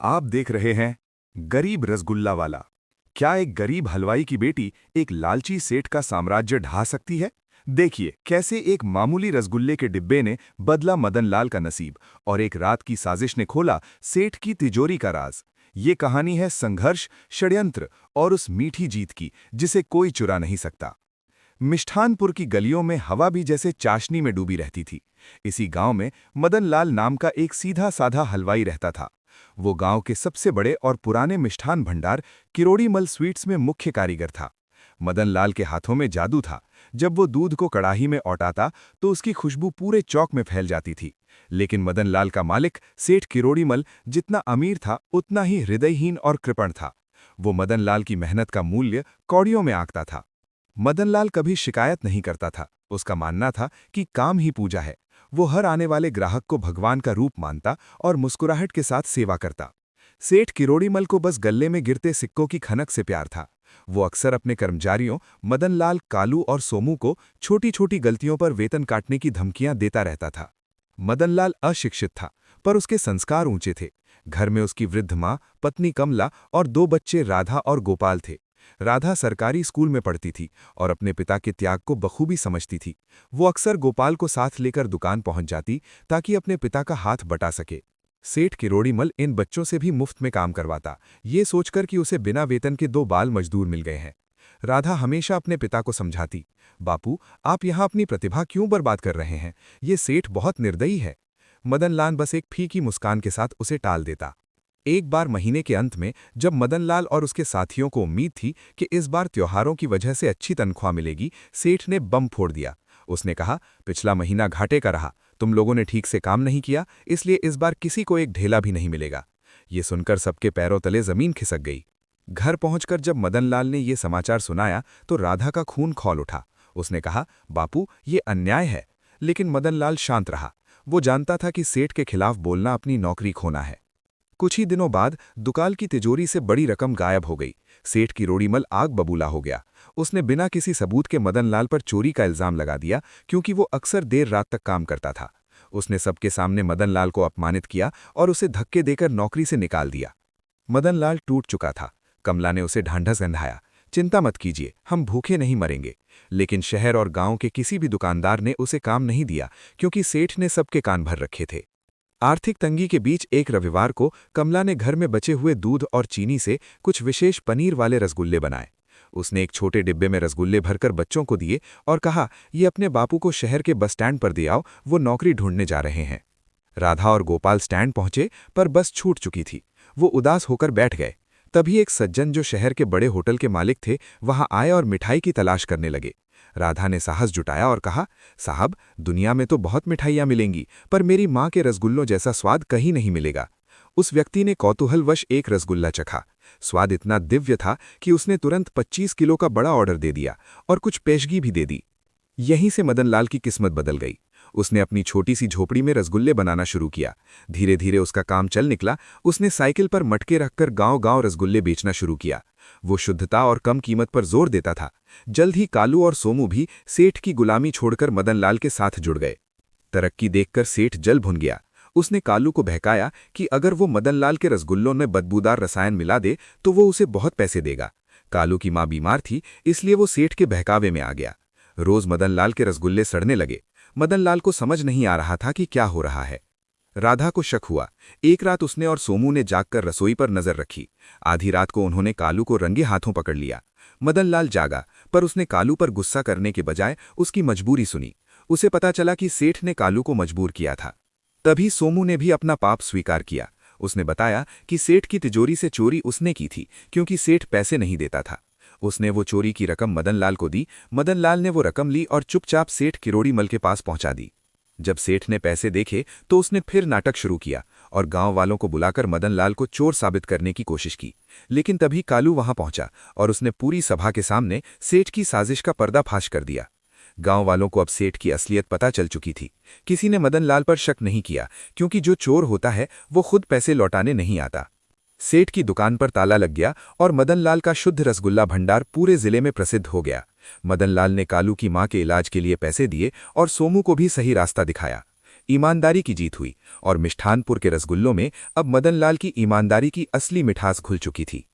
आप देख रहे हैं गरीब रसगुल्ला वाला। क्या एक गरीब हलवाई की बेटी एक लालची सेठ का साम्राज्य ढा सकती है? देखिए कैसे एक मामूली रसगुल्ले के डिब्बे ने बदला मदन लाल का नसीब और एक रात की साजिश ने खोला सेठ की तिजोरी का राज। ये कहानी है संघर्ष, षड्यंत्र और उस मीठी जीत की जिसे कोई चुरा नहीं सकता। मिष्ठानपुर की गलियों में हवा भी जैसे चाशनी में डूबी रहती थी। इसी गांव में मदन लाल नाम का एक सीधा साधा हलवाई रहता था। वो गांव के सबसे बड़े और पुराने मिष्ठान भंडार किरोड़ीमल स्वीट्स में मुख्य कारीगर था। मदन लाल के हाथों में जादू था। जब वो दूध को कड़ाही में औटाता तो उसकी खुशबू पूरे चौक में फैल जाती थी। लेकिन मदन लाल का मालिक सेठ किरोड़ीमल जितना अमीर था उतना ही हृदयहीन और कृपण था। वो मदन लाल की मेहनत का मूल्य कौड़ियों में आंकता था। मदन लाल कभी शिकायत नहीं करता था। उसका मानना था कि काम ही पूजा है। वो हर आने वाले ग्राहक को भगवान का रूप मानता और मुस्कुराहट के साथ सेवा करता। सेठ किरोड़ीमल को बस गले में गिरते सिक्कों की खनक से प्यार था। वो अक्सर अपने कर्मचारियों मदन लाल, कालू और सोमू को छोटी छोटी गलतियों पर वेतन काटने की धमकियां देता रहता था। मदन लाल अशिक्षित था, पर उसके संस्कार ऊंचे थे। घर में उसकी वृद्ध माँ, पत्नी कमला और दो बच्चे राधा और गोपाल थे। राधा सरकारी स्कूल में पढ़ती थी और अपने पिता के त्याग को बखूबी समझती थी। वो अक्सर गोपाल को साथ लेकर दुकान पहुंच जाती ताकि अपने पिता का हाथ बटा सके। सेठ किरोड़ीमल इन बच्चों से भी मुफ्त में काम करवाता, ये सोचकर कि उसे बिना वेतन के दो बाल मजदूर मिल गए हैं। राधा हमेशा अपने पिता को समझाती, बापू आप यहाँ अपनी प्रतिभा क्यों बर्बाद कर रहे हैं, ये सेठ बहुत निर्दयी है। मदन लाल बस एक फीकी मुस्कान के साथ उसे टाल देता। एक बार महीने के अंत में जब मदन लाल और उसके साथियों को उम्मीद थी कि इस बार त्योहारों की वजह से अच्छी तनख्वाह मिलेगी, सेठ ने बम फोड़ दिया। उसने कहा, पिछला महीना घाटे का रहा, तुम लोगों ने ठीक से काम नहीं किया, इसलिए इस बार किसी को एक ढेला भी नहीं मिलेगा। ये सुनकर सबके पैरों तले जमीन खिसक गई। घर पहुंचकर जब मदन लाल ने ये समाचार सुनाया तो राधा का खून खौल उठा। उसने कहा, बापू ये अन्याय है। लेकिन मदन लाल शांत रहा। वो जानता था कि सेठ के खिलाफ बोलना अपनी नौकरी खोना है। कुछ ही दिनों बाद दुकान की तिजोरी से बड़ी रकम गायब हो गई। सेठ किरोड़ीमल आग बबूला हो गया। उसने बिना किसी सबूत के मदन लाल पर चोरी का इल्जाम लगा दिया, क्योंकि वो अक्सर देर रात तक काम करता था। उसने सबके सामने मदन लाल को अपमानित किया और उसे धक्के देकर नौकरी से निकाल दिया। मदन लाल टूट चुका था। कमला ने उसे ढांढस बंधाया, चिंता मत कीजिए, हम भूखे नहीं मरेंगे। लेकिन शहर और गांव के किसी भी दुकानदार ने उसे काम नहीं दिया, क्योंकि सेठ ने सबके कान भर रखे थे। आर्थिक तंगी के बीच एक रविवार को कमला ने घर में बचे हुए दूध और चीनी से कुछ विशेष पनीर वाले रसगुल्ले बनाए। उसने एक छोटे डिब्बे में रसगुल्ले भरकर बच्चों को दिए और कहा, ये अपने बापू को शहर के बस स्टैंड पर दे आओ, वो नौकरी ढूंढने जा रहे हैं। राधा और गोपाल स्टैंड पहुंचे, पर बस छूट चुकी थी। वो उदास होकर बैठ गए। तभी एक सज्जन जो शहर के बड़े होटल के मालिक थे वहां आए और मिठाई की तलाश करने लगे। राधा ने साहस जुटाया और कहा, साहब दुनिया में तो बहुत मिठाइयां मिलेंगी, पर मेरी माँ के रसगुल्लों जैसा स्वाद कहीं नहीं मिलेगा। उस व्यक्ति ने कौतूहलवश एक रसगुल्ला चखा। स्वाद इतना दिव्य था कि उसने तुरंत 25 किलो का बड़ा ऑर्डर दे दिया और कुछ पेशगी भी दे दी। यहीं से मदन लाल की किस्मत बदल गई। उसने अपनी छोटी सी झोपड़ी में रसगुल्ले बनाना शुरू किया। धीरे धीरे उसका काम चल निकला। उसने साइकिल पर मटके रखकर गांव-गांव रसगुल्ले बेचना शुरू किया। वो शुद्धता और कम कीमत पर जोर देता था। जल्द ही कालू और सोमू भी सेठ की गुलामी छोड़कर मदन लाल के साथ जुड़ गए। तरक्की देखकर सेठ जल भुन गया। उसने कालू को बहकाया कि अगर वो मदन लाल के रसगुल्लों में बदबूदार रसायन मिला दे तो वो उसे बहुत पैसे देगा। कालू की माँ बीमार थी, इसलिए वो सेठ के बहकावे में आ गया। रोज मदन लाल के रसगुल्ले सड़ने लगे। मदन लाल को समझ नहीं आ रहा था कि क्या हो रहा है। राधा को शक हुआ। एक रात उसने और सोमू ने जागकर रसोई पर नजर रखी। आधी रात को उन्होंने कालू को रंगे हाथों पकड़ लिया। मदन लाल जागा, पर उसने कालू पर गुस्सा करने के बजाय उसकी मजबूरी सुनी। उसे पता चला कि सेठ ने कालू को मजबूर किया था। तभी सोमू ने भी अपना पाप स्वीकार किया। उसने बताया कि सेठ की तिजोरी से चोरी उसने की थी, क्योंकि सेठ पैसे नहीं देता था। उसने वो चोरी की रकम मदन लाल को दी। मदन लाल ने वो रकम ली और चुपचाप सेठ किरोड़ीमल के पास पहुंचा दी। जब सेठ ने पैसे देखे तो उसने फिर नाटक शुरू किया और गांव वालों को बुलाकर मदन लाल को चोर साबित करने की कोशिश की। लेकिन तभी कालू वहां पहुंचा और उसने पूरी सभा के सामने सेठ की साजिश का पर्दाफाश कर दिया। गांव वालों को अब सेठ की असलियत पता चल चुकी थी। किसी ने मदन लाल पर शक नहीं किया, क्योंकि जो चोर होता है वो खुद पैसे लौटाने नहीं आता। सेठ की दुकान पर ताला लग गया और मदन लाल का शुद्ध रसगुल्ला भंडार पूरे जिले में प्रसिद्ध हो गया। मदन लाल ने कालू की मां के इलाज के लिए पैसे दिए और सोमू को भी सही रास्ता दिखाया। ईमानदारी की जीत हुई और मिष्ठानपुर के रसगुल्लों में अब मदनलाल की ईमानदारी की असली मिठास घुल चुकी थी।